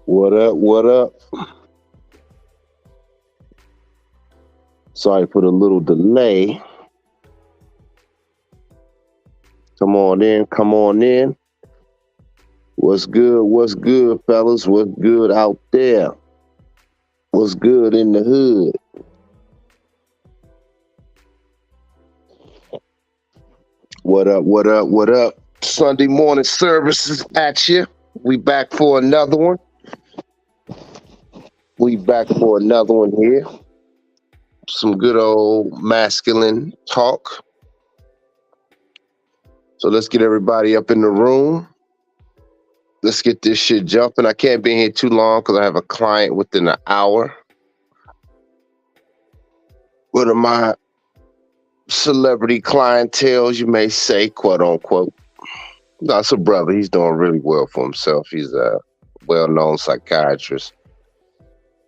What up? What up? Sorry for the little delay. Come on in. Come on in. What's good? What's good, fellas? What's good out there? What's good in the hood? What up? What up? What up? Sunday morning services at you. We back for another one. We back for another one here. Some good old masculine talk. So let's get everybody up in the room. Let's get this shit jumping. I can't be here too long because I have a client within an hour. One of my celebrity clientele, you may say, quote unquote. No, it's a brother. He's doing really well for himself. He's a well-known psychiatrist.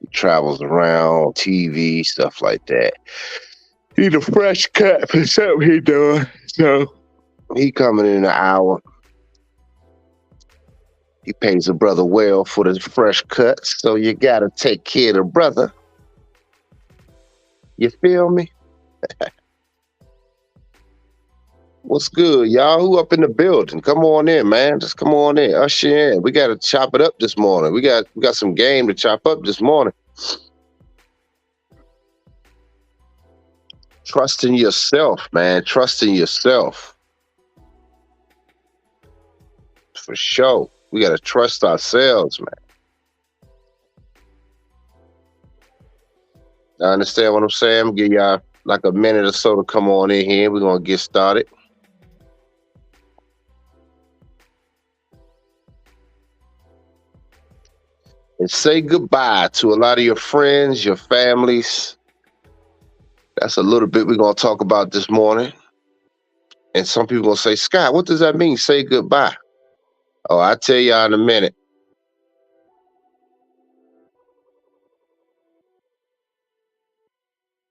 He travels around on TV, stuff like that. He's a fresh cut for something he doing. So he coming in an hour. He pays a brother well for the fresh cuts. So you gotta take care of the brother. You feel me? What's good, y'all? Who up in the building? Come on in, man. Just come on in. Usher in. We got to chop it up this morning. We got some game to chop up this morning. Trust in yourself, man. Trust in yourself. For sure. We got to trust ourselves, man. I understand what I'm saying? I'm give y'all like a minute or so to come on in here. We're going to get started. And say goodbye to a lot of your friends, your families. That's a little bit we're going to talk about this morning. And some people going to say, Scott, what does that mean? Say goodbye. Oh, I'll tell y'all in a minute.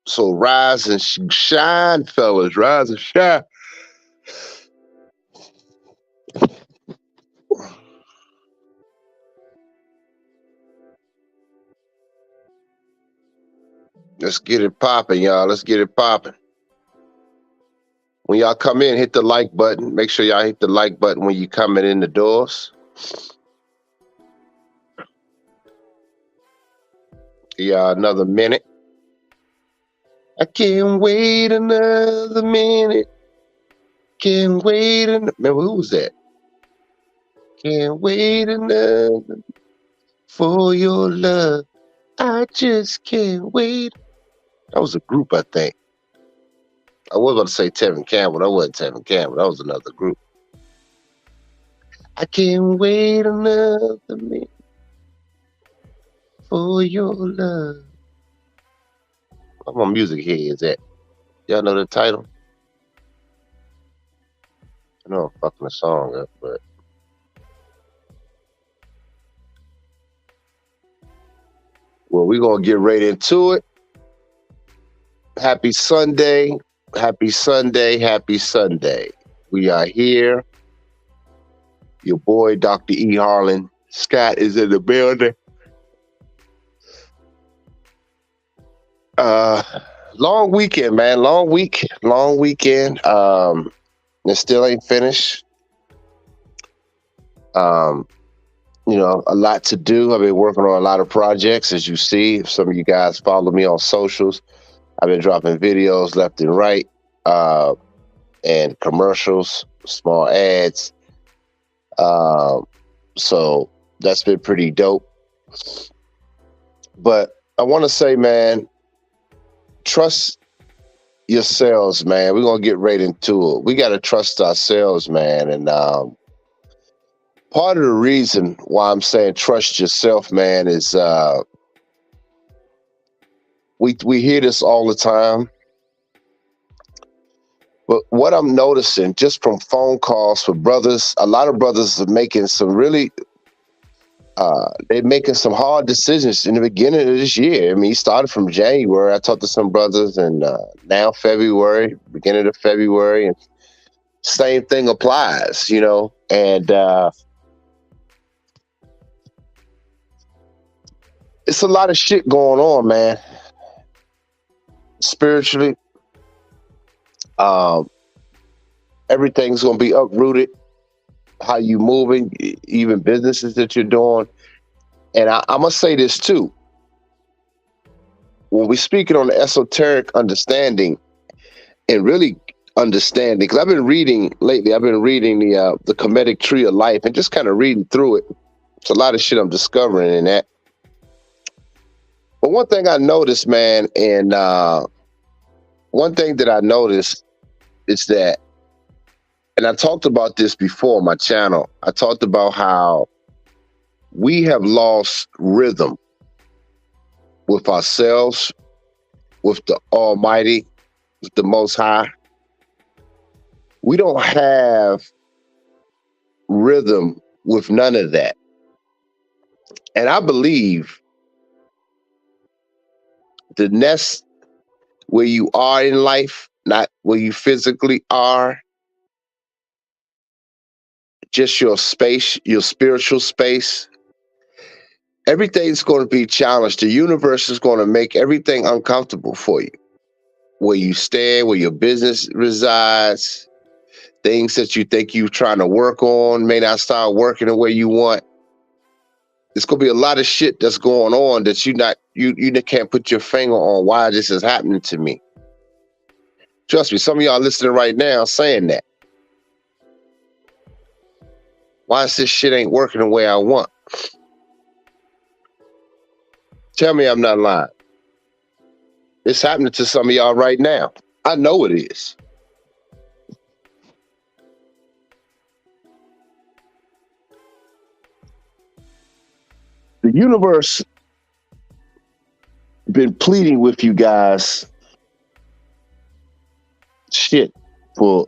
So rise and shine, fellas. Rise and shine. Let's get it popping, y'all. Let's get it popping. When y'all come in, hit the like button. Make sure y'all hit the like button when you coming in the doors. Give y'all another minute. I can't wait another minute. Can't wait another. Remember, who was that? Can't wait another for your love. I just can't wait. That was a group, I think. I was about to say Tevin Campbell. That wasn't Tevin Campbell. That was another group. I can't wait another minute for your love. What my music here is at? Y'all know the title? I know I'm fucking the song up, but well, we're gonna get right into it. Happy Sunday. Happy Sunday. Happy Sunday. We are here. Your boy, Dr. E. Harlan Scott, is in the building. Long weekend, man. Long weekend. It still ain't finished. You know, a lot to do. I've been working on a lot of projects, as you see. If some of you guys follow me on socials, I've been dropping videos left and right, and commercials, small ads. So that's been pretty dope. But I want to say, man, trust yourselves, man. We're gonna get right into it. We got to trust ourselves, man. And part of the reason why I'm saying trust yourself, man, is we hear this all the time. But what I'm noticing just from phone calls for brothers, a lot of brothers are making some really they're making some hard decisions in the beginning of this year. I mean, it started from January. I talked to some brothers, and now February, beginning of February, and same thing applies, you know. And it's a lot of shit going on, man. Spiritually, um, everything's gonna be uprooted. How you moving, even businesses that you're doing. And I'm gonna say this too. When we're speaking on the esoteric understanding and really understanding, because I've been reading lately, I've been reading the Kemetic Tree of Life and just kind of reading through it. It's a lot of shit I'm discovering in that. But one thing I noticed, man, and one thing that I noticed is that, and I talked about this before on my channel, I talked about how we have lost rhythm with ourselves, with the Almighty, with the Most High. We don't have rhythm with none of that. And I believe the nest where you are in life, not where you physically are, just your space, your spiritual space, everything's going to be challenged. The universe is going to make everything uncomfortable for you. Where you stand, where your business resides, things that you think you're trying to work on may not start working the way you want. There's gonna be a lot of shit that's going on that you can't put your finger on why this is happening to me. Trust me, some of y'all listening right now saying that. Why is this shit ain't working the way I want? Tell me I'm not lying. It's happening to some of y'all right now. I know it is. The universe been pleading with you guys shit for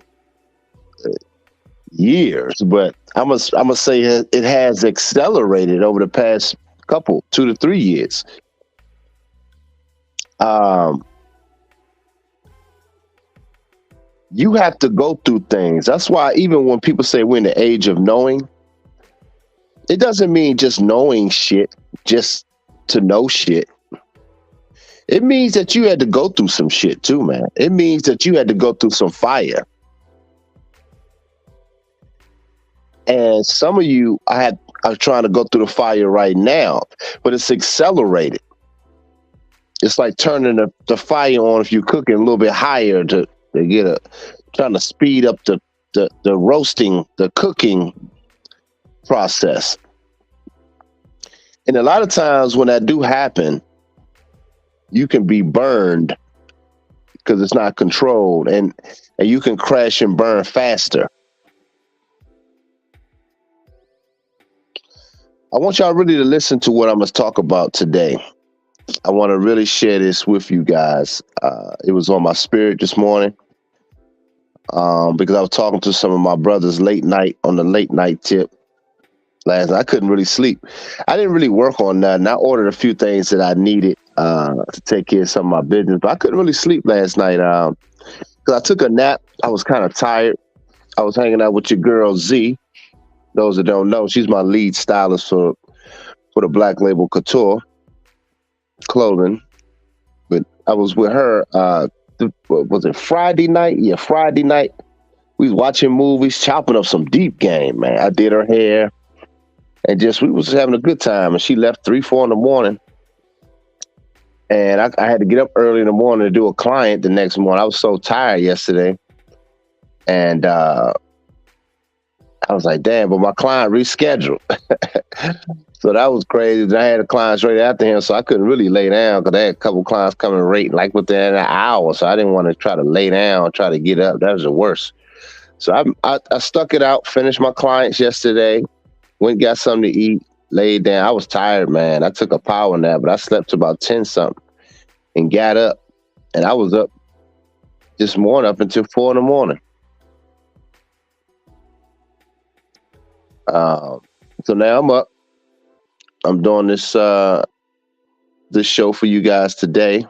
years, but I'm gonna say it has accelerated over the past couple 2 to 3 years. You have to go through things. That's why even when people say we're in the age of knowing, it doesn't mean just knowing shit, just to know shit. It means that you had to go through some shit too, man. It means that you had to go through some fire. And some of you are trying to go through the fire right now, but it's accelerated. It's like turning the fire on if you're cooking a little bit higher to get trying to speed up the roasting, the cooking process. And a lot of times when that do happen, you can be burned because it's not controlled, and you can crash and burn faster. I want y'all really to listen to what I'm going to talk about today. I want to really share this with you guys. It was on my spirit this morning because I was talking to some of my brothers on the late night tip last night. I couldn't really sleep. I didn't really work on nothing. I ordered a few things that I needed to take care of some of my business, but I couldn't really sleep last night because I took a nap. I was kind of tired. I was hanging out with your girl Z. Those that don't know, she's my lead stylist for the Black Label Couture clothing. But I was with her, was it Friday night? Yeah, Friday night. We was watching movies, chopping up some deep game, man. I did her hair. And we was having a good time. And she left 3, 4 in the morning. And I had to get up early in the morning to do a client the next morning. I was so tired yesterday. And I was like, damn, but my client rescheduled. So that was crazy. I had a client straight after him, so I couldn't really lay down because I had a couple clients coming right like within an hour. So I didn't want to try to lay down, try to get up. That was the worst. So I stuck it out, finished my clients yesterday, went got something to eat, laid down. I was tired, man. I took a power nap, but I slept to about 10 something and got up. And I was up this morning up until 4 in the morning. So now I'm up. I'm doing this show for you guys today.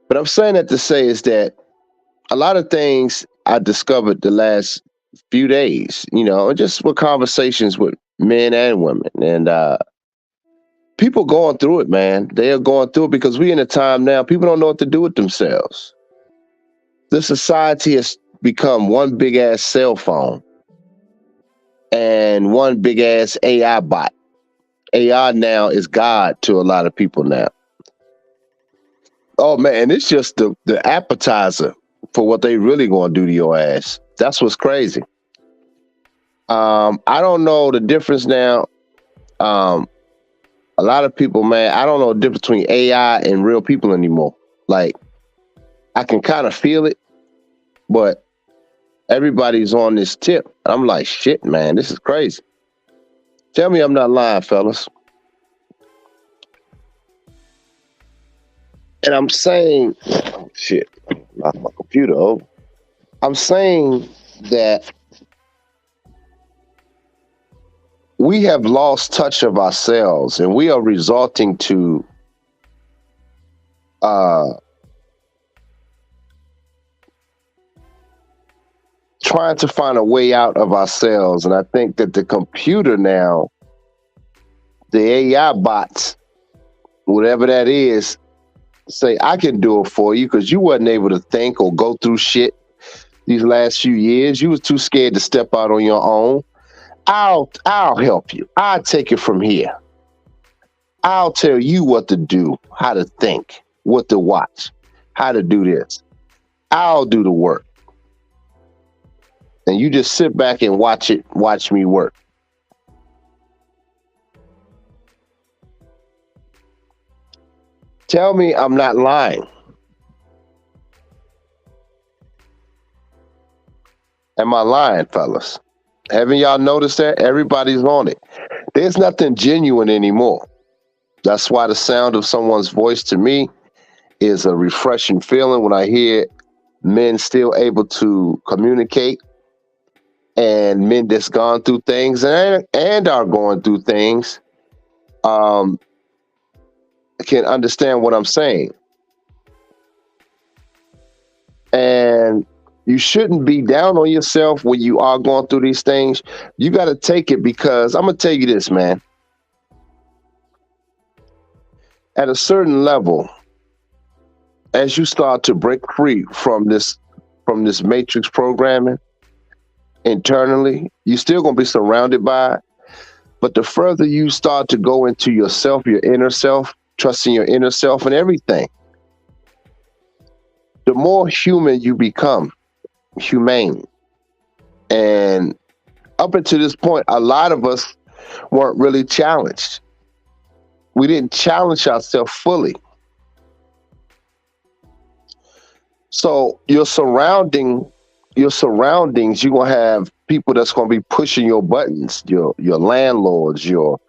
But I'm saying that to say is that a lot of things I discovered the last few days, just with conversations with men and women. And people going through it, man. They are going through it because we in a time now. People don't know what to do with themselves. The society has become one big ass cell phone and one big ass AI bot. AI now is God to a lot of people now. Oh man, and it's just the appetizer for what they really gonna do to your ass. That's what's crazy. I don't know the difference now. Um, a lot of people, man, I don't know the difference between AI and real people anymore. Like, I can kind of feel it, but everybody's on this tip. I'm like, shit, man, this is crazy. Tell me I'm not lying, fellas. And I'm saying, oh, shit, knock my computer over. I'm saying that we have lost touch of ourselves and we are resorting to trying to find a way out of ourselves. And I think that the computer now, the AI bots, whatever that is, say, I can do it for you because you wasn't able to think or go through shit these last few years. You was too scared to step out on your own. I'll help you. I'll take it from here. I'll tell you what to do, how to think, what to watch, how to do this. I'll do the work. And you just sit back and watch me work. Tell me I'm not lying. Am I lying, fellas? Haven't y'all noticed that? Everybody's on it. There's nothing genuine anymore. That's why the sound of someone's voice to me is a refreshing feeling when I hear men still able to communicate and men that's gone through things and are going through things can understand what I'm saying. And you shouldn't be down on yourself when you are going through these things. You got to take it because I'm going to tell you this, man. At a certain level, as you start to break free from this matrix programming internally, you're still going to be surrounded by it. But the further you start to go into yourself, your inner self, trusting your inner self and everything, the more human you become, humane. And up until this point, a lot of us weren't really challenged. We didn't challenge ourselves fully. So your surroundings, you're gonna have people that's gonna be pushing your buttons, your landlords, your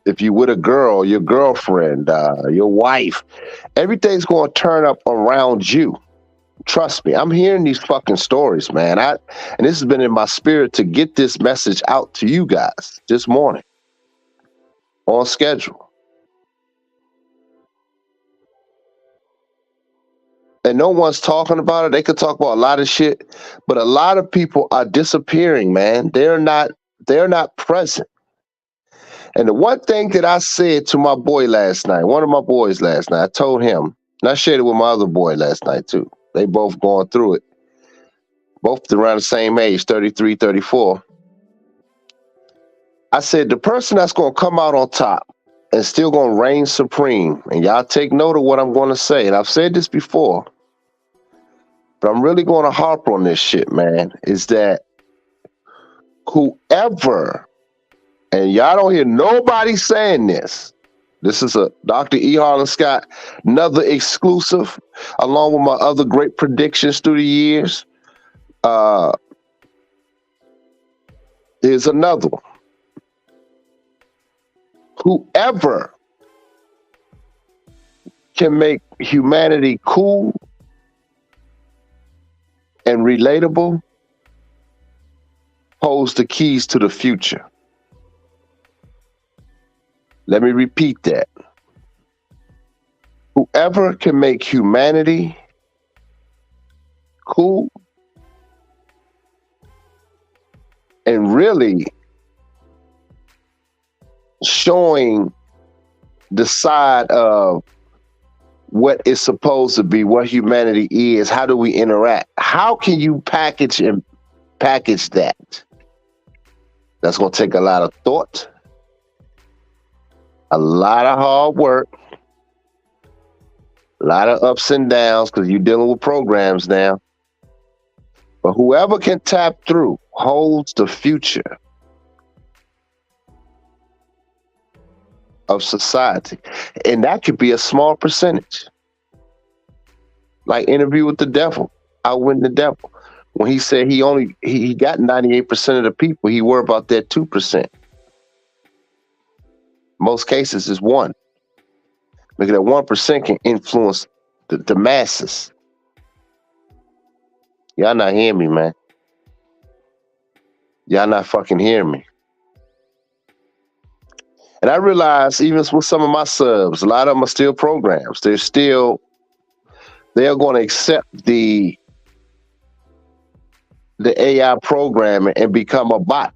if you with a girl, your girlfriend, your wife, everything's gonna turn up around you. Trust me, I'm hearing these fucking stories, man. And this has been in my spirit to get this message out to you guys this morning on schedule. And no one's talking about it. They could talk about a lot of shit, but a lot of people are disappearing, man. They're not present. And the one thing that I said to my boy last night, one of my boys last night, I told him, and I shared it with my other boy last night too. They both going through it. Both around the same age, 33, 34. I said, the person that's going to come out on top and still going to reign supreme, and y'all take note of what I'm going to say, and I've said this before, but I'm really going to harp on this shit, man, is that whoever, and y'all don't hear nobody saying this, this is a Dr. E. Harlan Scott, another exclusive, along with my other great predictions through the years. Here's another one. Whoever can make humanity cool and relatable holds the keys to the future. Let me repeat that. Whoever can make humanity cool and really showing the side of what is supposed to be, what humanity is. How do we interact? How can you package that? That's going to take a lot of thought, a lot of hard work, a lot of ups and downs, because you're dealing with programs now. But whoever can tap through holds the future of society. And that could be a small percentage. Like Interview with the Devil, Outwitting the Devil. When he said he got 98% of the people, he worried about that 2%. Most cases is 1. Look at that 1% can influence the masses. Y'all not hearing me, man. Y'all not fucking hearing me. And I realize even with some of my subs, a lot of them are still programs. They're going to accept the AI programming and become a bot.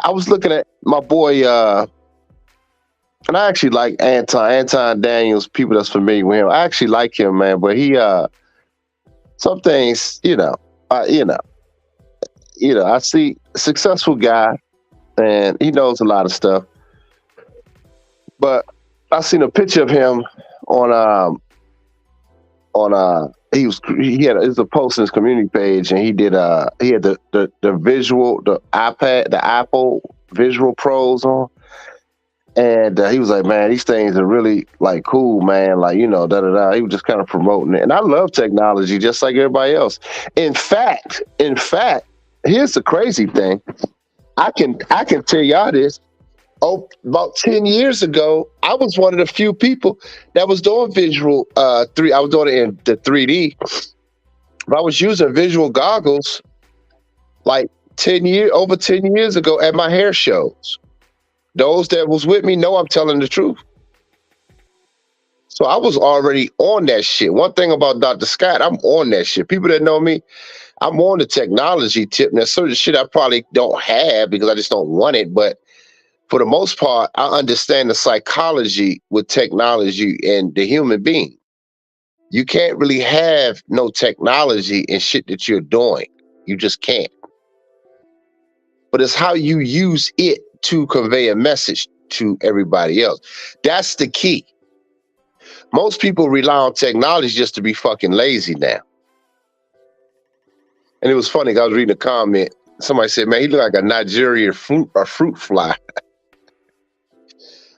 I was looking at my boy, and I actually like Anton Daniels, people that's familiar with him. I actually like him, man, but he, some things, I see a successful guy and he knows a lot of stuff. But I seen a picture of him on it was a post in his community page, and he had the visual, the Apple Visual Pros on, and he was like, man, these things are really like cool, man, like, He was just kind of promoting it, and I love technology just like everybody else. In fact, here's the crazy thing. I can tell y'all this. Oh, about 10 years ago, I was one of the few people that was doing visual 3. I was doing it in the 3D, but I was using visual goggles like over 10 years ago at my hair shows. Those that was with me know I'm telling the truth. So I was already on that shit. One thing about Dr. Scott, I'm on that shit. People that know me, I'm on the technology tip. Now, certain shit I probably don't have because I just don't want it, but for the most part, I understand the psychology with technology and the human being. You can't really have no technology and shit that you're doing. You just can't. But it's how you use it to convey a message to everybody else. That's the key. Most people rely on technology just to be fucking lazy now. And it was funny, I was reading a comment. Somebody said, man, he looked like a Nigerian fruit fly.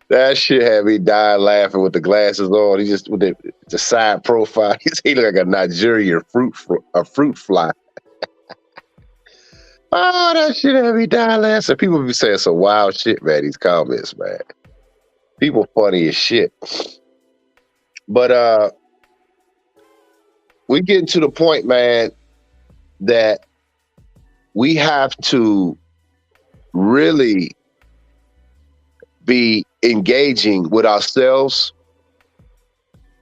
That shit had me dying laughing with the glasses on. He just with the side profile. He looked like a Nigerian fruit fly. Oh, that shit had me dying laughing. People be saying some wild shit, man. These comments, man. People funny as shit. But we getting to the point, man, that we have to really be engaging with ourselves.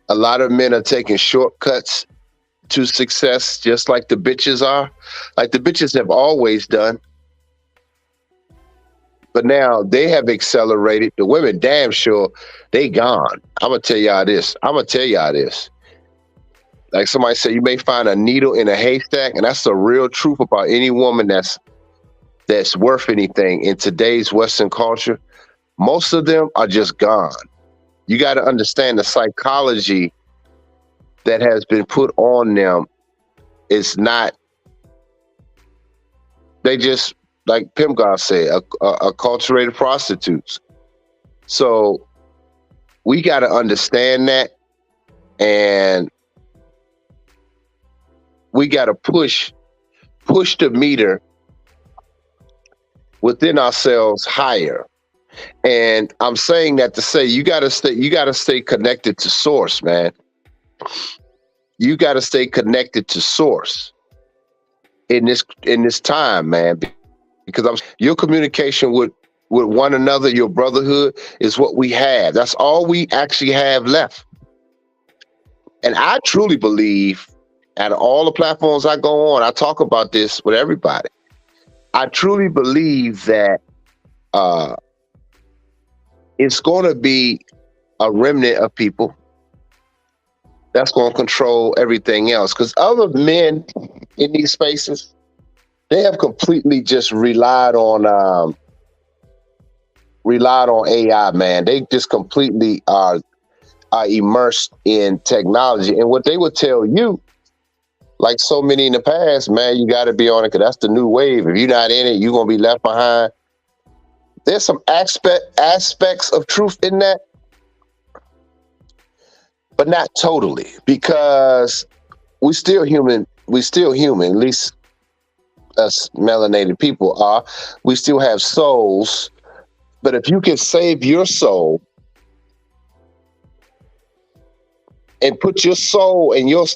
A lot of men are taking shortcuts to success, just like the bitches are. Like the bitches have always done. But now they have accelerated. The women, damn sure, they gone. I'm going to tell y'all this. Like somebody said, you may find a needle in a haystack, and that's the real truth about any woman that's worth anything in today's Western culture. Most of them are just gone. You got to understand the psychology that has been put on them. It's not, they just, like Pimp God said, acculturated prostitutes. So we got to understand that, and we got to push the meter within ourselves higher. And I'm saying that to say you gotta stay connected to source, man. You gotta stay connected to source in this time, man. Because your communication with one another, your brotherhood, is what we have. That's all we actually have left. And I truly believe, out of all the platforms I go on, I talk about this with everybody. I truly believe that it's going to be a remnant of people that's going to control everything else. Because other men in these spaces, they have completely just relied on AI, man. They just completely are immersed in technology. And what they would tell you, like so many in the past, man, you got to be on it because that's the new wave. If you're not in it, you're going to be left behind. There's some aspects of truth in that, but not totally, because we still human. We still human. At least us melanated people are. We still have souls. But if you can save your soul and put your soul and your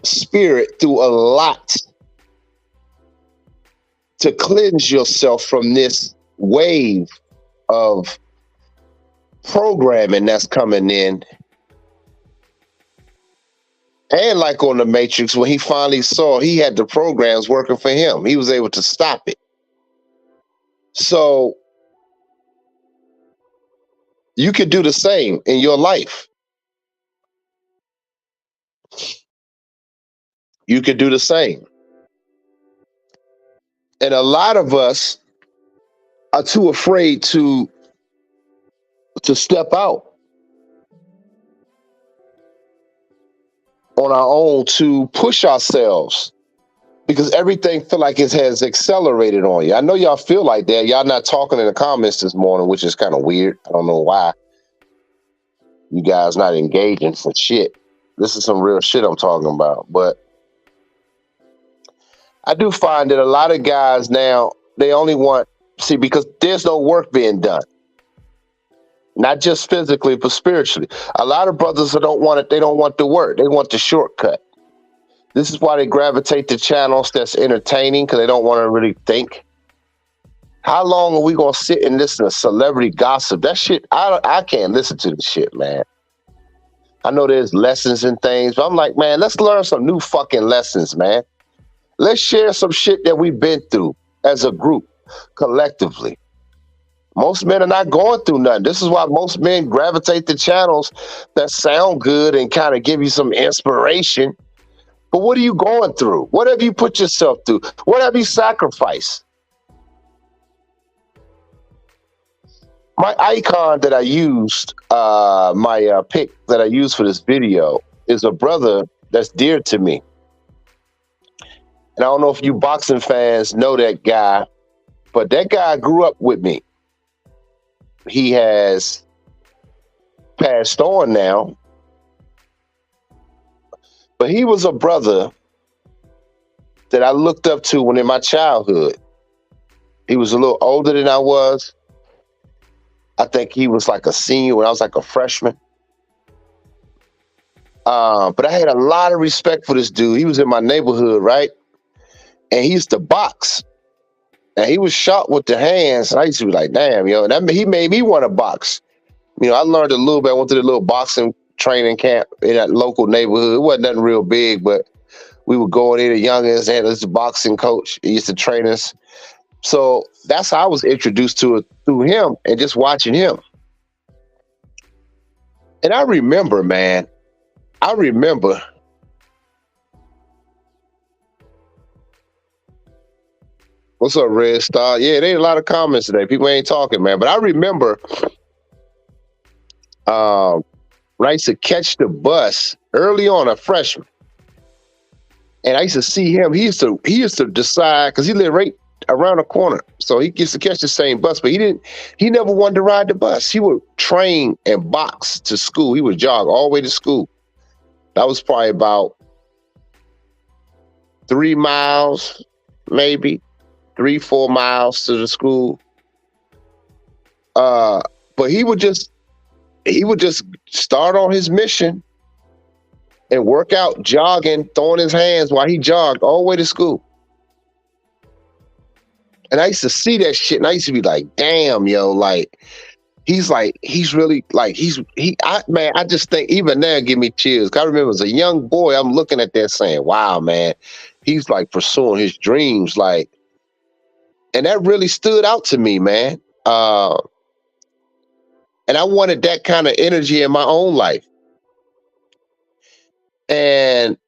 spirit through a lot to cleanse yourself from this wave of programming that's coming in. And like on the Matrix, when he finally saw he had the programs working for him, he was able to stop it. So you could do the same in your life. You could do the same. And a lot of us are too afraid to step out on our own, to push ourselves, because everything feel like it has accelerated on you. I know y'all feel like that. Y'all not talking in the comments this morning, which is kind of weird. I don't know why you guys not engaging for shit. This is some real shit I'm talking about. But I do find that a lot of guys now, they only want, see, because there's no work being done. Not just physically, but spiritually. A lot of brothers that don't want it, they don't want the work. They want the shortcut. This is why they gravitate to channels that's entertaining, because they don't want to really think. How long are we going to sit and listen to celebrity gossip? That shit, I can't listen to the shit, man. I know there's lessons and things, but I'm like, man, let's learn some new fucking lessons, man. Let's share some shit that we've been through as a group, collectively. Most men are not going through nothing. This is why most men gravitate to channels that sound good and kind of give you some inspiration. But what are you going through? What have you put yourself through? What have you sacrificed? My icon that I used, my pic that I used for this video is a brother that's dear to me. And I don't know if you boxing fans know that guy, but that guy grew up with me. He has passed on now, but he was a brother that I looked up to when in my childhood. He was a little older than I was. I think he was like a senior when I was like a freshman. But I had a lot of respect for this dude. He was in my neighborhood, right? And he used to box. And he was shot with the hands. And I used to be like, damn, yo. And he made me want to box. You know, I learned a little bit. I went to the little boxing training camp in that local neighborhood. It wasn't nothing real big, but we would go in there, the youngest, and this boxing coach. He used to train us. So that's how I was introduced to it, through him and just watching him. And I remember, man, what's up, Red Star? Yeah, there ain't a lot of comments today. People ain't talking, man. But I remember when I used to catch the bus early on, a freshman. And I used to see him. He used to decide, because he lived right around the corner. So he used to catch the same bus, but he never wanted to ride the bus. He would train and box to school. He would jog all the way to school. That was probably about 3 miles, maybe 3-4 miles to the school. But he would just start on his mission and work out, jogging, throwing his hands while he jogged all the way to school. And I used to see that shit, and I used to be like, damn, yo, like, he's really, like, I just think even now give me chills. I remember as a young boy, I'm looking at that saying, wow, man, he's like pursuing his dreams, like, and that really stood out to me, man. And I wanted that kind of energy in my own life. And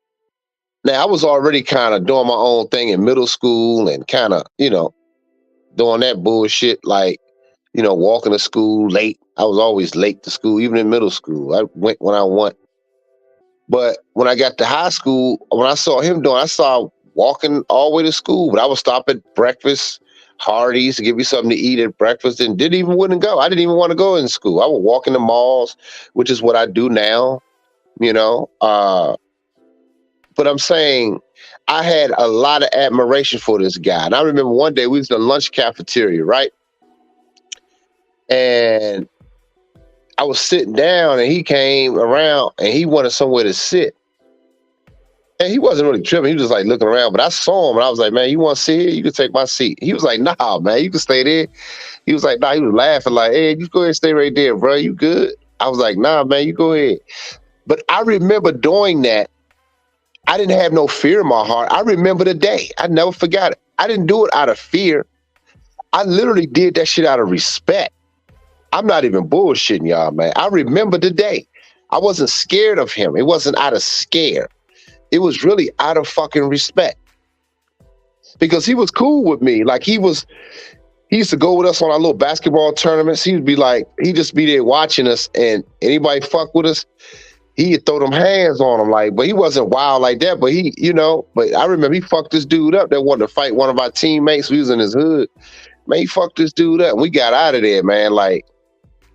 now I was already kind of doing my own thing in middle school and kind of, doing that bullshit, like, walking to school late. I was always late to school, even in middle school. I went when I want. But when I got to high school, when I saw him doing, I saw walking all the way to school. But I would stop at breakfast, Hardee's, to give me something to eat at breakfast, and wouldn't go. I didn't even want to go in school. I would walk in the malls, which is what I do now. You know, but I'm saying I had a lot of admiration for this guy. And I remember one day we was in the lunch cafeteria, right? And I was sitting down and he came around and he wanted somewhere to sit. And he wasn't really tripping. He was just like looking around. But I saw him and I was like, man, you want to sit here? You can take my seat. He was like, nah, man, you can stay there. He was like, nah, he was laughing like, hey, you go ahead and stay right there, bro. You good? I was like, nah, man, you go ahead. But I remember doing that. I didn't have no fear in my heart. I remember the day. I never forgot it. I didn't do it out of fear. I literally did that shit out of respect. I'm not even bullshitting y'all, man. I remember the day. I wasn't scared of him. It wasn't out of scare. It was really out of fucking respect. Because he was cool with me. Like he used to go with us on our little basketball tournaments. He'd just be there watching us, and anybody fuck with us, he'd throw them hands on him, like, but he wasn't wild like that. But but I remember he fucked this dude up that wanted to fight one of our teammates. We was in his hood. Man, he fucked this dude up. And we got out of there, man. Like,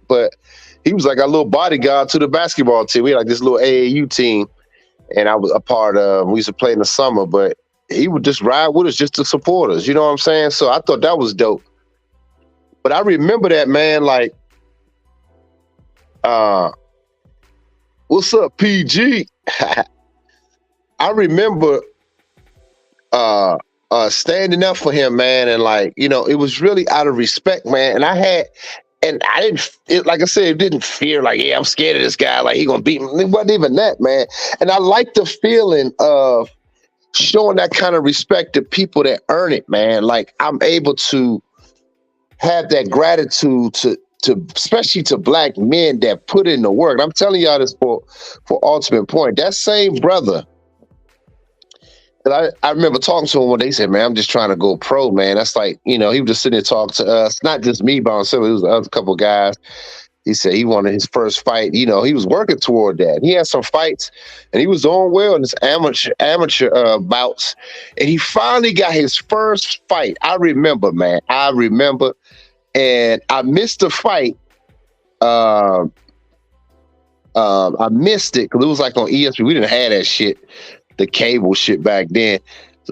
but he was like our little bodyguard to the basketball team. We had like this little AAU team, and I was a part of. We used to play in the summer, but he would just ride with us just to support us. You know what I'm saying? So I thought that was dope. But I remember that, man. Like, what's up, PG? I remember standing up for him, man, and like, it was really out of respect, man. And I didn't, like I said, it didn't fear like, yeah, I'm scared of this guy, like he gonna beat me. It wasn't even that, man. And I like the feeling of showing that kind of respect to people that earn it, man. Like I'm able to have that gratitude to especially to black men that put in the work. And I'm telling y'all this for Ultimate Point. That same brother, and I remember talking to him when they said, man, I'm just trying to go pro, man. That's like, he was just sitting there talking to us, not just me by himself, it was the other couple of guys. He said he wanted his first fight. He was working toward that. He had some fights, and he was doing well in his amateur bouts. And he finally got his first fight. I remember, man. And I missed the fight. I missed it because it was like on ESPN. We didn't have that shit, the cable shit back then.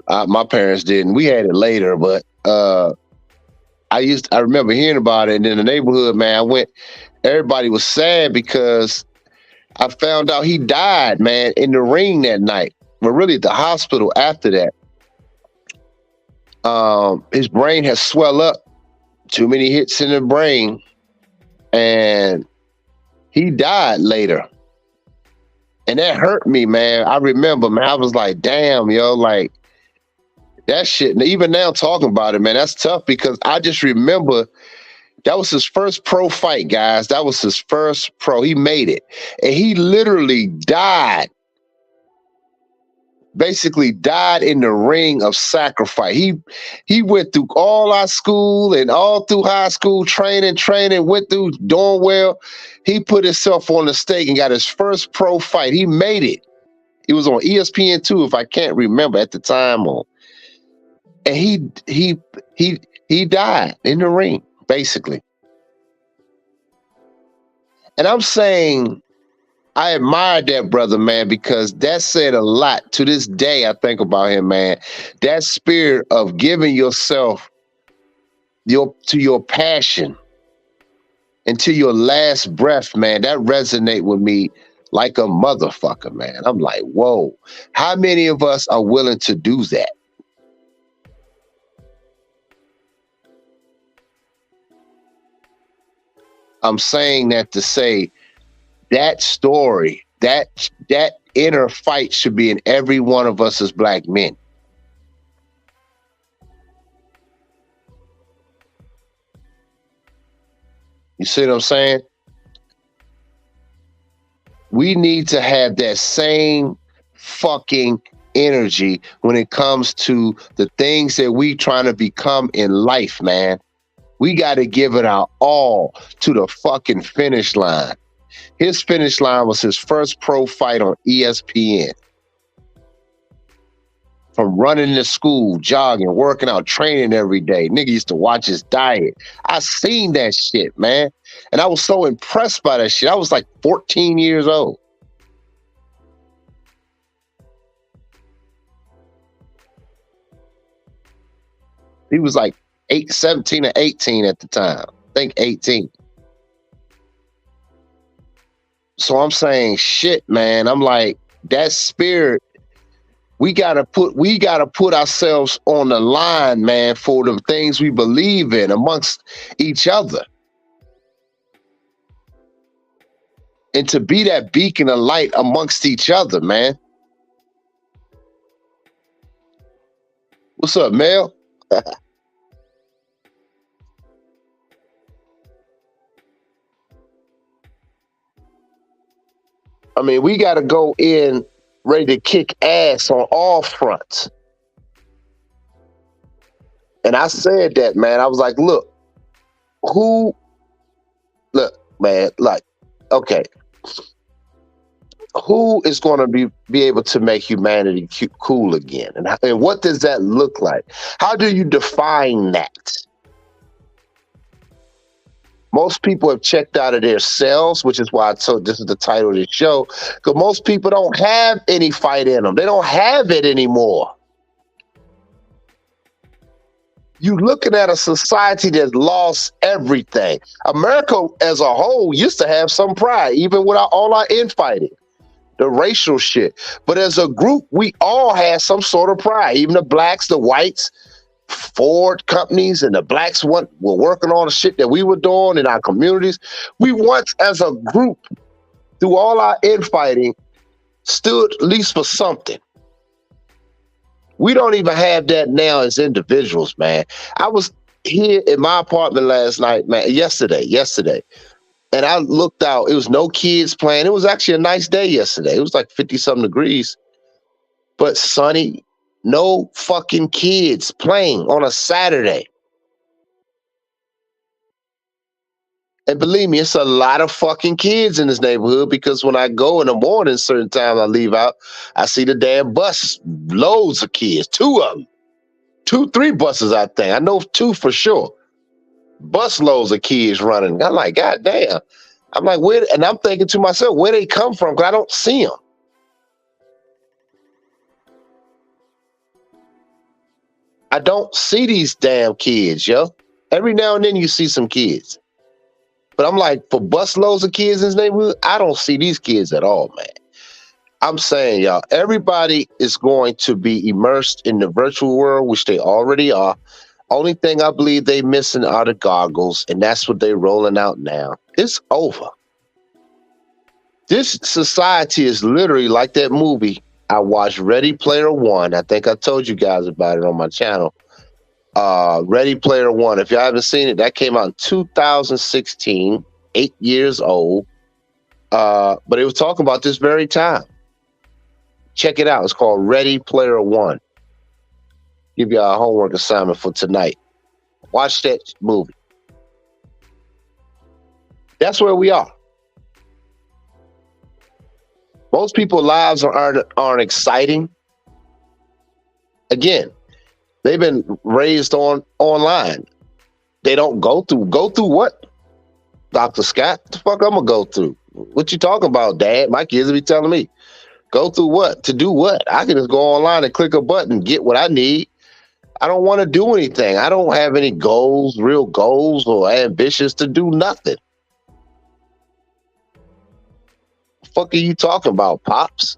My parents didn't. We had it later, but I remember hearing about it. And in the neighborhood, man, everybody was sad because I found out he died, man, in the ring that night. But really at the hospital after that. His brain has swelled up. Too many hits in the brain, and he died later. And that hurt me, man. I remember, man, I was like, damn, yo, like that shit. And even now talking about it, man, that's tough because I just remember that was his first pro fight, guys. That was his first pro. He made it. And he literally died. Basically died in the ring of sacrifice. He went through all our school and all through high school training, went through doing well. He put himself on the stake and got his first pro fight. He made it. It was on ESPN2, if I can't remember at the time. And he died in the ring, basically. And I'm saying I admired that brother, man, because that said a lot. To this day, I think about him, man. That spirit of giving yourself to your passion and to your last breath, man, that resonate with me like a motherfucker, man. I'm like, whoa, how many of us are willing to do that? I'm saying that to say that story, that inner fight should be in every one of us as black men. You see what I'm saying? We need to have that same fucking energy when it comes to the things that we trying to become in life, man. We got to give it our all to the fucking finish line. His finish line was his first pro fight on ESPN. From running to school, jogging, working out, training every day. Nigga used to watch his diet. I seen that shit, man. And I was so impressed by that shit. I was like 14 years old. He was like 17 or 18 at the time. I think 18. So I'm saying, shit, man. I'm like, that spirit, we gotta put ourselves on the line, man, for the things we believe in amongst each other. And to be that beacon of light amongst each other, man. What's up, Mel? I mean, we got to go in ready to kick ass on all fronts. And I said that, man. I was like, look, man, like, okay, who is going to be able to make humanity cool again? And what does that look like? How do you define that? Most people have checked out of their cells, which is why I told this is the title of the show, because most people don't have any fight in them. They don't have it anymore. You looking at a society that's lost everything. America as a whole used to have some pride, even with all our infighting, the racial shit. But as a group, we all had some sort of pride, even the blacks, the whites, Ford companies, and the blacks were working on the shit that we were doing in our communities. We once, as a group, through all our infighting, stood at least for something. We don't even have that now as individuals, man. I was here in my apartment last night, man, yesterday, and I looked out. It was no kids playing. It was actually a nice day yesterday. It was like 50-something degrees, but sunny. No fucking kids playing on a Saturday. And believe me, it's a lot of fucking kids in this neighborhood, because when I go in the morning, certain times I leave out, I see the damn bus, loads of kids, 2 of them. 2, 3 buses, I think. I know 2 for sure. Bus loads of kids running. I'm like, God damn. I'm like, where? And I'm thinking to myself, where they come from? Because I don't see them. I don't see these damn kids, yo. Every now and then you see some kids. But I'm like, for busloads of kids in this neighborhood, I don't see these kids at all, man. I'm saying, y'all, everybody is going to be immersed in the virtual world, which they already are. Only thing I believe they missing are the goggles, and that's what they're rolling out now. It's over. This society is literally like that movie I watched, Ready Player One. I think I told you guys about it on my channel. Ready Player One. If y'all haven't seen it, that came out in 2016, 8 years old. But it was talking about this very time. Check it out. It's called Ready Player One. Give y'all a homework assignment for tonight. Watch that movie. That's where we are. Most people's lives aren't exciting. Again, they've been raised online. They don't go through what? Dr. Scott, the fuck I'm gonna go through? What you talking about, Dad? My kids will be telling me. Go through what? To do what? I can just go online and click a button, get what I need. I don't want to do anything. I don't have any goals, real goals or ambitions to do nothing. Fuck are you talking about, Pops?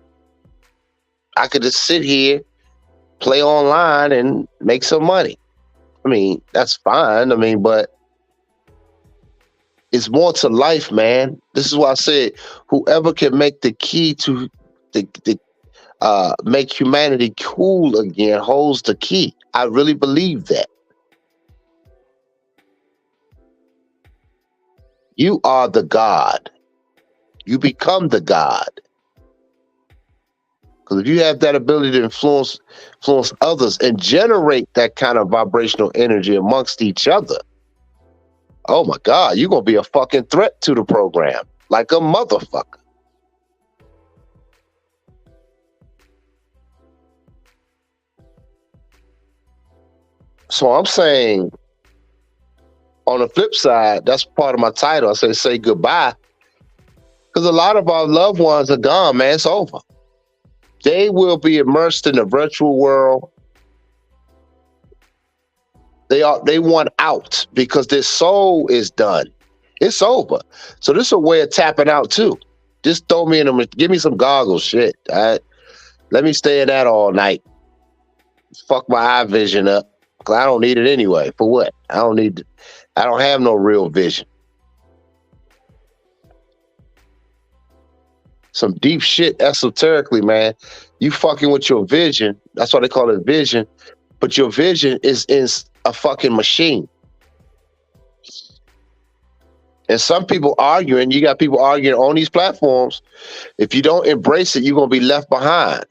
I could just sit here, play online, and make some money. I mean, that's fine. I mean, but it's more to life, man. This is why I said whoever can make the key to make humanity cool again holds the key. I really believe that. You are the God. You become the God. Because if you have that ability to influence others and generate that kind of vibrational energy amongst each other, oh my God, you're gonna be a fucking threat to the program, like a motherfucker. So I'm saying, on the flip side, that's part of my title. I say goodbye, because a lot of our loved ones are gone, man. It's over. They will be immersed in the virtual world. They want out because their soul is done. It's over. So this is a way of tapping out too. Just throw me in them. Give me some goggles, shit. All right? Let me stay in that all night. Fuck my eye vision up. Cause I don't need it anyway. For what? I don't have no real vision. Some deep shit esoterically, man. You fucking with your vision. That's why they call it vision. But your vision is a fucking machine. And some people arguing, you got people arguing on these platforms. If you don't embrace it, you're gonna be left behind.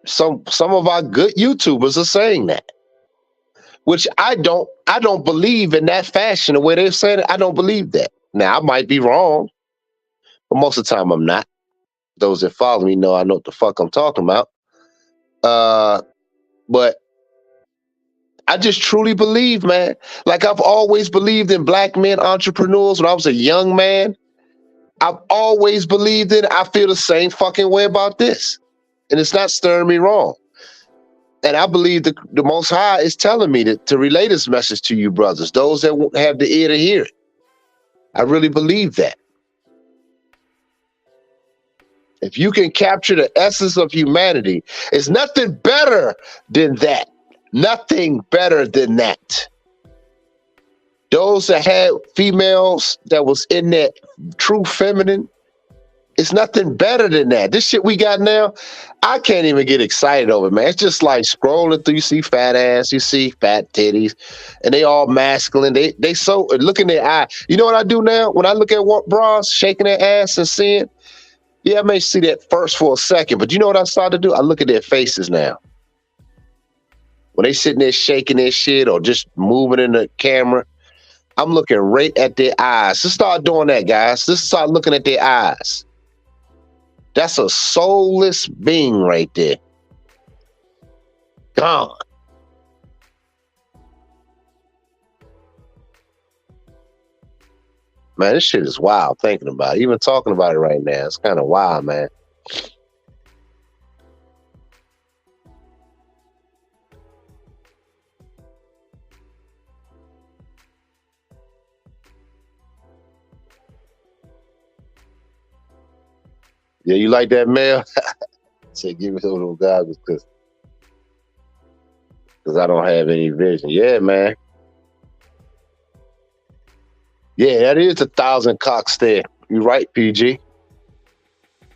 Some of our good YouTubers are saying that, which I don't believe in that fashion. The way they're saying it, I don't believe that. Now I might be wrong, but most of the time I'm not. Those that follow me know I know what the fuck I'm talking about. But I just truly believe, man. Like I've always believed in black men entrepreneurs when I was a young man. I've always believed in it. I feel the same fucking way about this. And it's not stirring me wrong. And I believe the Most High is telling me to relay this message to you brothers, those that won't have the ear to hear it. I really believe that. If you can capture the essence of humanity, it's nothing better than that. Nothing better than that. Those that had females that was in that true feminine, it's nothing better than that. This shit we got now, I can't even get excited over it, man. It's just like scrolling through, you see fat ass, you see fat titties, and they all masculine. They so, look in their eye. You know what I do now? When I look at bras shaking their ass and seeing, yeah, I may see that first for a second, but you know what I started to do? I look at their faces now. When they sitting there shaking their shit or just moving in the camera, I'm looking right at their eyes. Just start doing that, guys. Just start looking at their eyes. That's a soulless being right there. Gone. Man, this shit is wild thinking about it. Even talking about it right now, it's kind of wild, man. Yeah, you like that, Mel? Say, give me those little goggles because I don't have any vision. Yeah, man. Yeah, that is 1,000 cocks there. You're right, PG.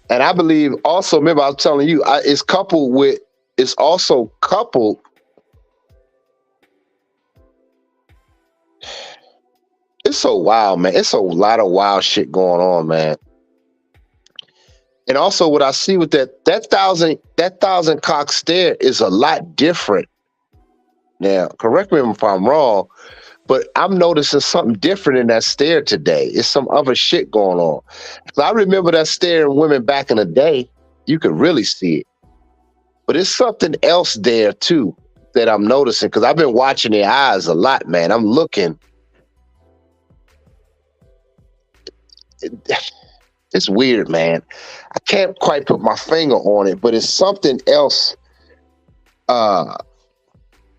And I believe also, remember I was telling you, it's also coupled. It's so wild, man. It's a lot of wild shit going on, man. And also what I see with that 1,000 cock stare is a lot different. Now, correct me if I'm wrong, but I'm noticing something different in that stare today. It's some other shit going on. I remember that stare in women back in the day. You could really see it. But it's something else there too that I'm noticing because I've been watching their eyes a lot, man. I'm looking. It's weird, man. I can't quite put my finger on it, but it's something else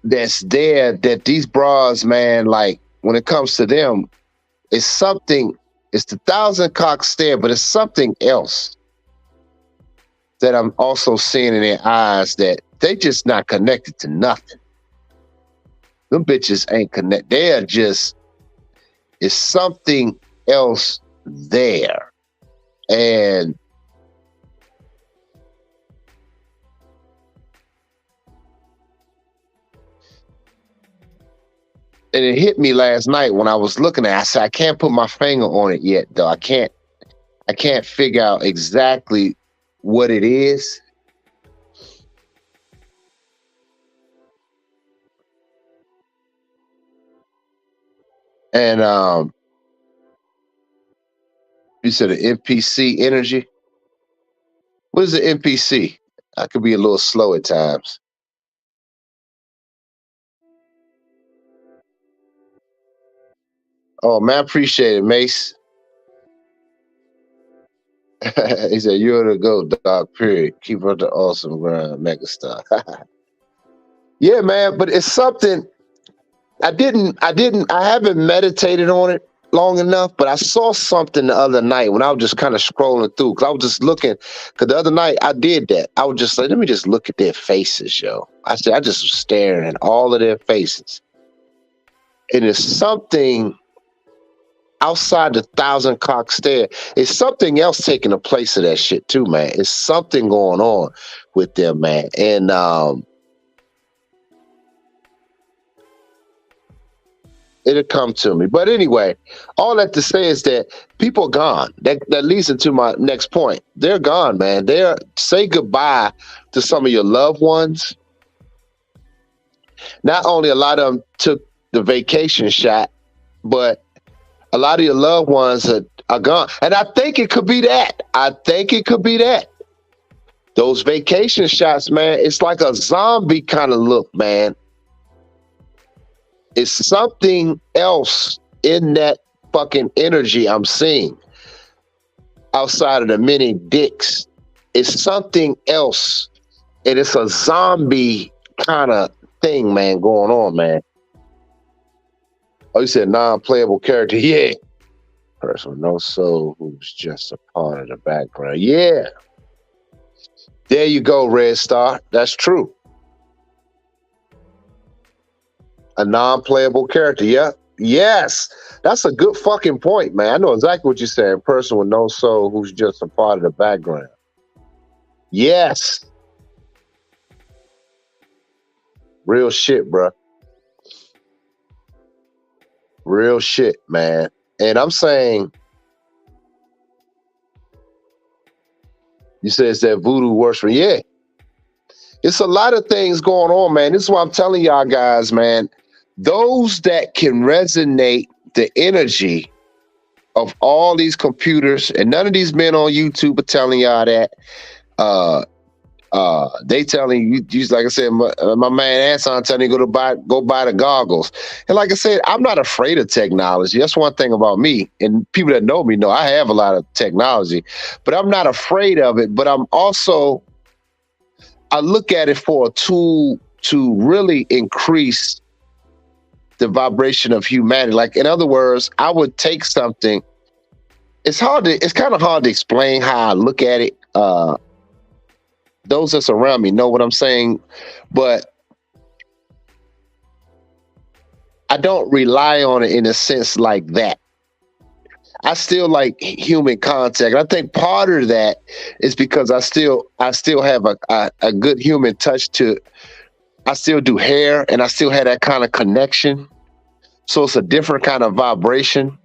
that's there that these bras, man, like when it comes to them, it's something, it's the 1,000 cock stare, but it's something else that I'm also seeing in their eyes that they just not connected to nothing. Them bitches ain't connected. They are just, it's something else there. And it hit me last night when I was looking at it. I said, I can't put my finger on it yet, though. I can't I can't figure out exactly what it is. And you said an NPC energy. What is an NPC? I could be a little slow at times. Oh man, I appreciate it, Mace. He said, "You're the GOAT, dog. Period. Keep up the awesome grind, megastar." Yeah, man. But it's something I haven't meditated on it long enough, but I saw something the other night when I was just kind of scrolling through because I was just looking. Because the other night I did that. I was just like, let me just look at their faces, yo. I said, I just was staring at all of their faces. And it's something outside the thousand clock stare. It's something else taking the place of that shit too, man. It's something going on with them, man. And it'll come to me. But anyway, all that to say is that people are gone. That leads into my next point. They're gone, man. Say goodbye to some of your loved ones. Not only a lot of them took the vacation shot, but a lot of your loved ones are gone. And I think it could be that. I think it could be that. Those vacation shots, man, it's like a zombie kind of look, man. It's something else in that fucking energy I'm seeing outside of the many dicks. It's something else. And it's a zombie kind of thing, man, going on, man. Oh, you said non-playable character. Yeah. Person with no soul who's just a part of the background. Yeah. There you go, Red Star. That's true. A non-playable character. Yeah. Yes. That's a good fucking point, man. I know exactly what you're saying. Person with no soul who's just a part of the background. Yes. Real shit, bro. Real shit, man. And I'm saying, you said it's that voodoo worship. Yeah. It's a lot of things going on, man. This is why I'm telling y'all guys, man. Those that can resonate the energy of all these computers, and none of these men on YouTube are telling y'all that. They telling you, like I said, my man Anson telling you go buy the goggles. And like I said, I'm not afraid of technology. That's one thing about me, and people that know me know I have a lot of technology, but I'm not afraid of it. But I look at it for a tool to really increase the vibration of humanity. Like, in other words, I would take something. It's kind of hard to explain how I look at it. Those that's around me know what I'm saying, but I don't rely on it in a sense like that. I still like human contact. I think part of that is because I still have a good human touch to. I still do hair, and I still have that kind of connection. So it's a different kind of vibration.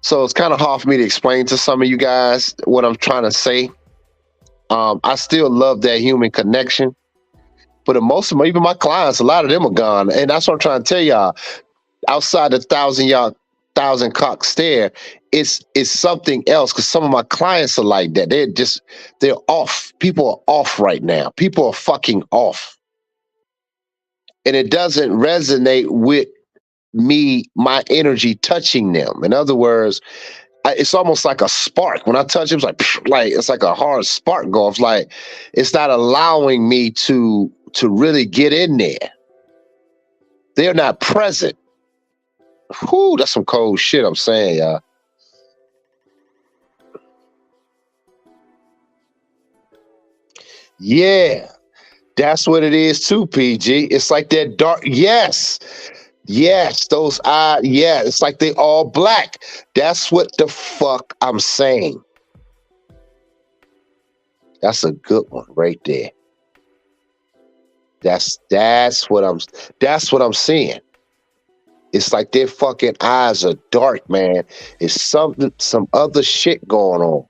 So it's kind of hard for me to explain to some of you guys what I'm trying to say. I still love that human connection, but most of them, even my clients, a lot of them are gone, and that's what I'm trying to tell y'all. Outside the thousand cock stare, it's something else. Because some of my clients are like that. They're off. People are off right now. People are fucking off, and it doesn't resonate with me. My energy touching them. In other words, it's almost like a spark. When I touch it, it's like it's like a hard spark go off. Like it's not allowing me to really get in there. They're not present. Whew, that's some cold shit I'm saying, y'all. Yeah, that's what it is too, PG. It's like that dark. Yes, yes, those eyes. Yeah, it's like they all black. That's what the fuck I'm saying. That's a good one right there. That's what I'm seeing. It's like their fucking eyes are dark, man. It's some other shit going on.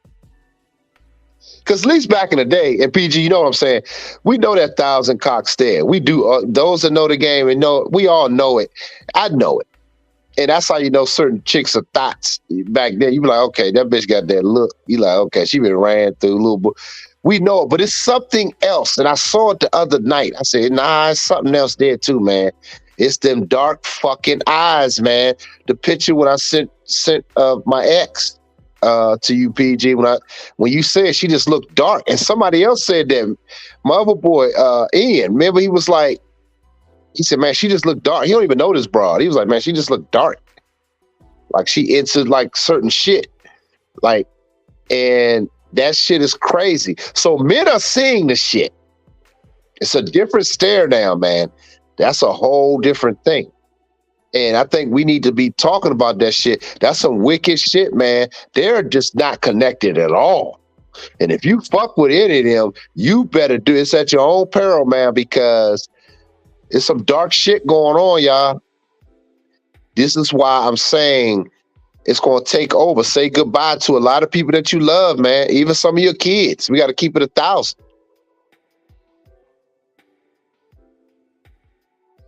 Because at least back in the day, and PG, you know what I'm saying? We know that thousand cock stare. We do. Those that know the game and know, we all know it. I know it. And that's how you know certain chicks are thoughts. Back then, you be like, okay, that bitch got that look. You like, okay, she been ran through a little bit. We know it, but it's something else. And I saw it the other night. I said, nah, it's something else there too, man. It's them dark fucking eyes, man. The picture when I sent my ex to you, PG, when you said she just looked dark, and somebody else said that. My other boy, Ian, remember he was like, he said, man, she just looked dark. He don't even know this broad. He was like, man, she just looked dark. Like she into like certain shit. Like, and that shit is crazy. So men are seeing the shit. It's a different stare now, man. That's a whole different thing. And I think we need to be talking about that shit. That's some wicked shit, man. They're just not connected at all. And if you fuck with any of them, you better do it at your own peril, man, because there's some dark shit going on, y'all. This is why I'm saying it's going to take over. Say goodbye to a lot of people that you love, man. Even some of your kids. We got to keep it 1,000.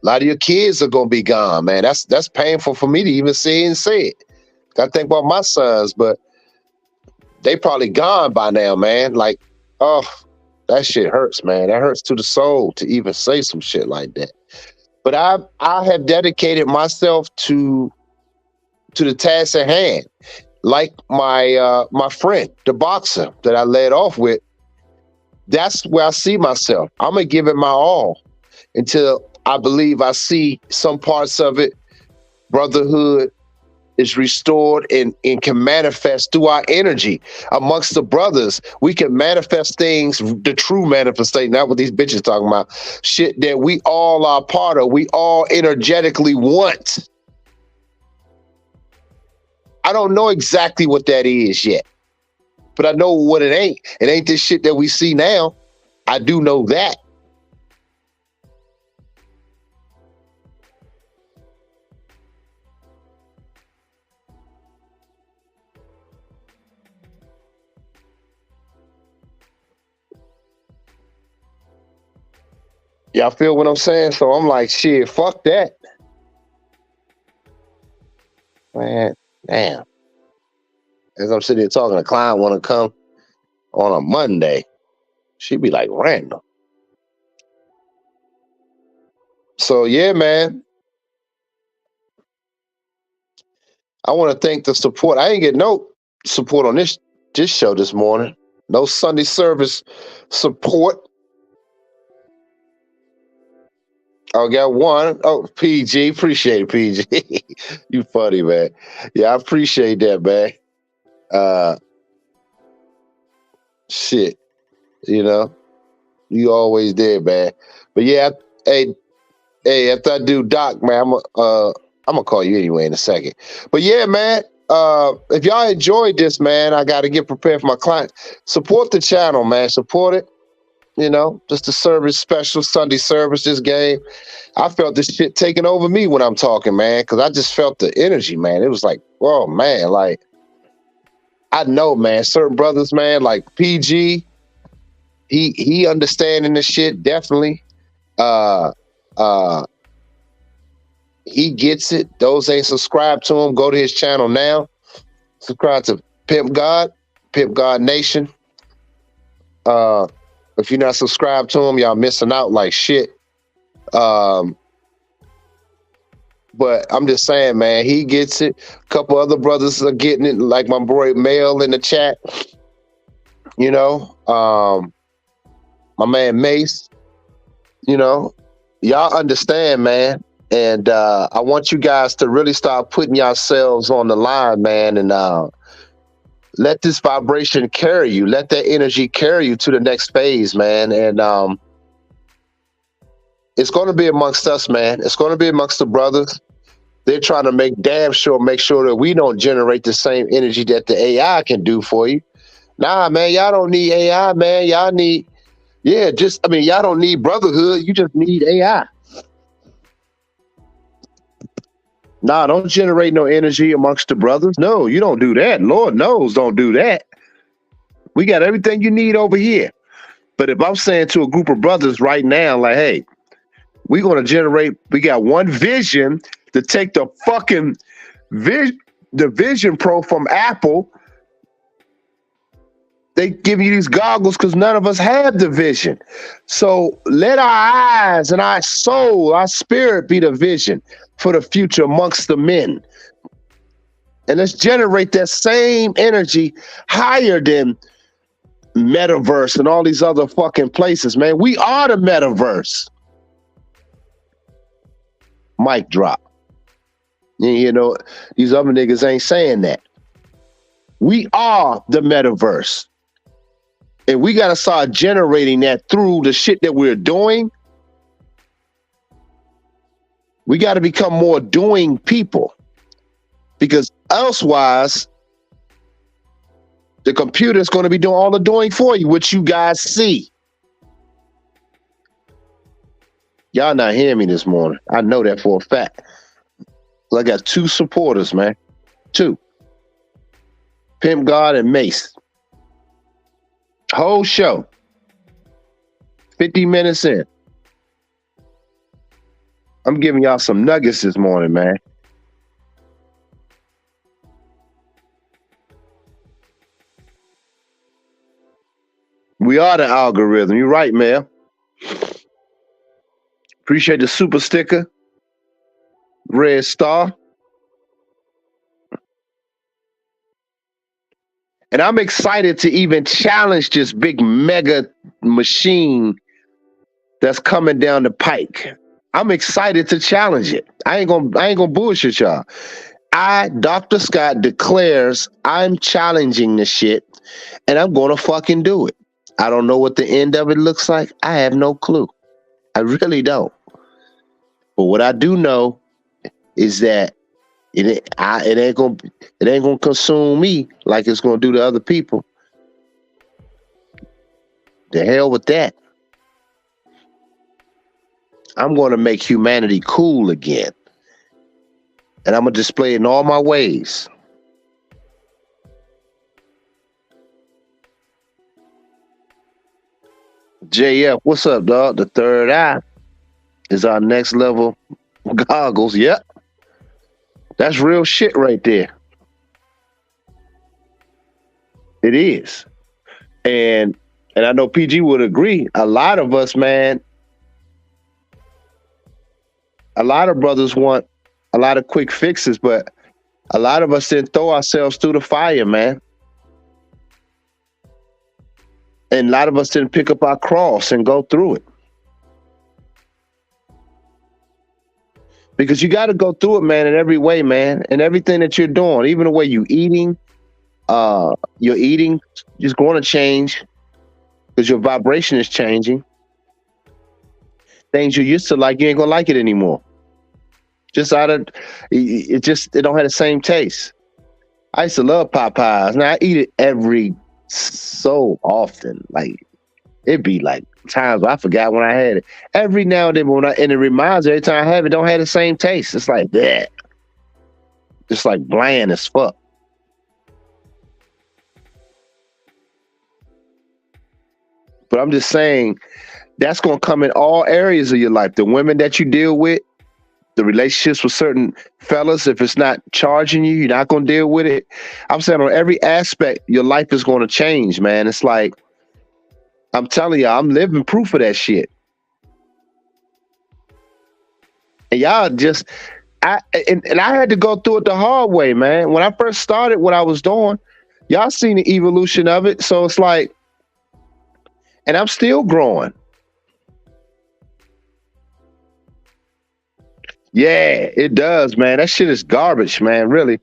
A lot of your kids are going to be gone, man. That's painful for me to even see and say it. I think about my sons, but they probably gone by now, man. Like, oh, that shit hurts, man. That hurts to the soul to even say some shit like that. But I have dedicated myself to the task at hand. Like my friend, the boxer that I led off with, that's where I see myself. I'm gonna give it my all until I believe I see some parts of it. Brotherhood is restored and can manifest through our energy amongst the brothers. We can manifest things, the true manifestation, not what these bitches talking about. Shit that we all are part of, we all energetically want. I don't know exactly what that is yet, but I know what it ain't. It ain't this shit that we see now. I do know that. Y'all feel what I'm saying? So I'm like, shit, fuck that. Man, damn. As I'm sitting here talking, a client want to come on a Monday. She'd be like, random. So yeah, man. I want to thank the support. I ain't get no support on this show this morning. No Sunday service support. I got one. Oh, PG. Appreciate it, PG. You funny, man. Yeah, I appreciate that, man. Shit. You know, you always there, man. But yeah, hey, after I do Doc, man, I'm gonna call you anyway in a second. But yeah, man, if y'all enjoyed this, man, I got to get prepared for my client. Support the channel, man. Support it. You know, just the service, special Sunday service, this game. I felt this shit taking over me when I'm talking, man, because I just felt the energy, man. It was like, oh, man, like, I know, man, certain brothers, man, like PG, he understanding this shit, definitely. He gets it. Those ain't subscribed to him, go to his channel now. Subscribe to Pimp God Nation. If you're not subscribed to him, y'all missing out like shit. But I'm just saying, man, he gets it. A couple other brothers are getting it, like my boy Mail in the chat. You know, my man Mace. You know, y'all understand, man. And I want you guys to really start putting yourselves on the line, man, and let this vibration carry you. Let that energy carry you to the next phase, man. And it's going to be amongst us, man. It's going to be amongst the brothers. They're trying to make sure that we don't generate the same energy that the AI can do for you. Nah, man, y'all don't need AI, man. Y'all need, y'all don't need brotherhood. You just need AI. Nah, don't generate no energy amongst the brothers. No, you don't do that. Lord knows, don't do that. We got everything you need over here. But if I'm saying to a group of brothers right now, like, hey, we're gonna generate. We got one vision to take the fucking the Vision Pro from Apple. They give you these goggles because none of us have the vision. So let our eyes and our soul, our spirit be the vision for the future amongst the men. And let's generate that same energy higher than metaverse and all these other fucking places, man. We are the metaverse. Mic drop. You know, these other niggas ain't saying that. We are the metaverse. And we got to start generating that through the shit that we're doing. We got to become more doing people. Because elsewise, the computer is going to be doing all the doing for you, which you guys see. Y'all not hearing me this morning. I know that for a fact. I got 2 supporters, man. 2. Pimp God and Mace. Whole show. 50 minutes in. I'm giving y'all some nuggets this morning, man. We are the algorithm. You're right, man. Appreciate the super sticker. Red star. And I'm excited to even challenge this big mega machine that's coming down the pike. I'm excited to challenge it. I ain't gonna bullshit y'all. Dr. Scott declares I'm challenging this shit and I'm gonna fucking do it. I don't know what the end of it looks like. I have no clue. I really don't. But what I do know is that it ain't gonna consume me like it's gonna do to other people. The hell with that. I'm gonna make humanity cool again. And I'm gonna display it in all my ways. JF, what's up, dog? The third eye is our next level goggles. Yep. That's real shit right there. It is. And I know PG would agree. A lot of us, man, a lot of brothers want a lot of quick fixes, but a lot of us didn't throw ourselves through the fire, man. And a lot of us didn't pick up our cross and go through it. Because you got to go through it, man, in every way, man. And everything that you're doing, even the way you're eating is going to change because your vibration is changing. Things you used to like, you ain't going to like it anymore. It don't have the same taste. I used to love Popeyes. Now I eat it every so often. Like, it'd be like times I forgot when I had it. Every now and then, and it reminds me every time I have it, don't have the same taste. It's like that. It's like bland as fuck. But I'm just saying, that's going to come in all areas of your life. The women that you deal with, the relationships with certain fellas, if it's not charging you, you're not going to deal with it. I'm saying on every aspect, your life is going to change, man. It's like, I'm telling you, I'm living proof of that shit. And y'all just, I had to go through it the hard way, man. When I first started what I was doing, y'all seen the evolution of it. So it's like, and I'm still growing. Yeah, it does, man. That shit is garbage, man, really.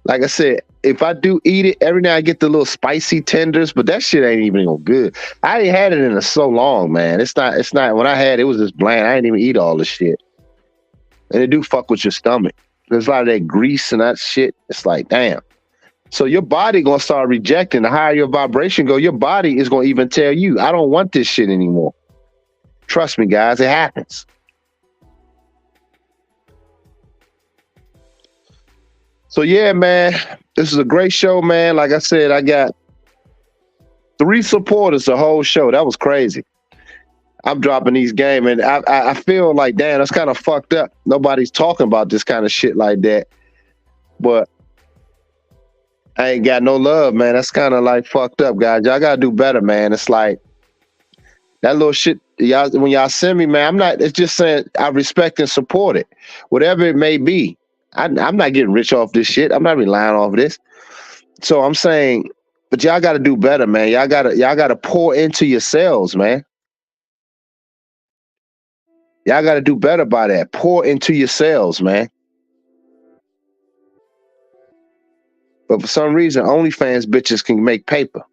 Like I said, if I do eat it, every now I get the little spicy tenders, but that shit ain't even good. I ain't had it in so long, man. It's not, when I had it, it was just bland. I didn't even eat all the shit. And it do fuck with your stomach. There's a lot of that grease and that shit. It's like, damn. So your body gonna start rejecting. The higher your vibration go, your body is gonna even tell you, I don't want this shit anymore. Trust me, guys, it happens. So yeah, man, this is a great show, man. Like I said, I got 3 supporters the whole show. That was crazy. I'm dropping these game, and I feel like, damn, that's kind of fucked up. Nobody's talking about this kind of shit like that. But I ain't got no love, man. That's kind of like fucked up, guys. Y'all gotta do better, man. It's like that little shit. Y'all, when y'all send me, man, I'm not. It's just saying I respect and support it, whatever it may be. I'm not getting rich off this shit. I'm not relying off this. So I'm saying, but y'all got to do better, man. Y'all gotta pour into yourselves, man. Y'all got to do better by that. Pour into yourselves, man. But for some reason, OnlyFans bitches can make paper.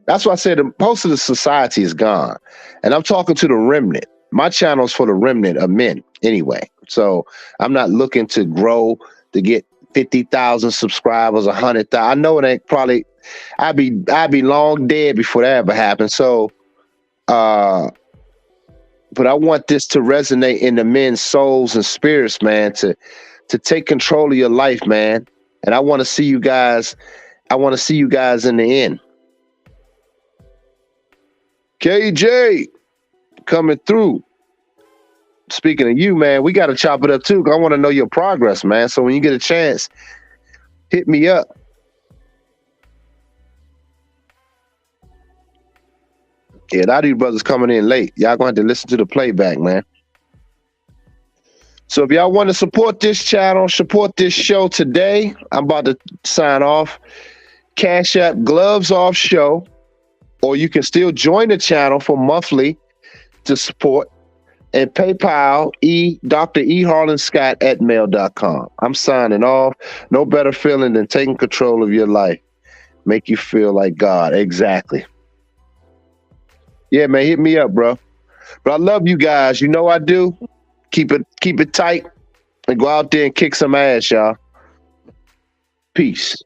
That's why I said most of the society is gone. And I'm talking to the remnant. My channel's for the remnant of men anyway. So I'm not looking to grow to get 50,000 subscribers, 100,000. I know it ain't probably, I'd be long dead before that ever happened. So, but I want this to resonate in the men's souls and spirits, man, to take control of your life, man. And I want to see you guys. I want to see you guys in the end. KJ coming through. Speaking of you, man, we got to chop it up too. I want to know your progress, man. So when you get a chance, hit me up. Yeah, that these brothers coming in late. Y'all gonna have to listen to the playback, man. So if y'all want to support this channel, support this show today, I'm about to sign off. Cash App Gloves Off Show, or you can still join the channel for monthly to support, and PayPal Dr. E. Harlan Scott at mail.com. I'm signing off. No better feeling than taking control of your life. Make you feel like God. Exactly. Yeah, man, hit me up, bro. But I love you guys. You know I do. Keep it tight and go out there and kick some ass, y'all. Peace.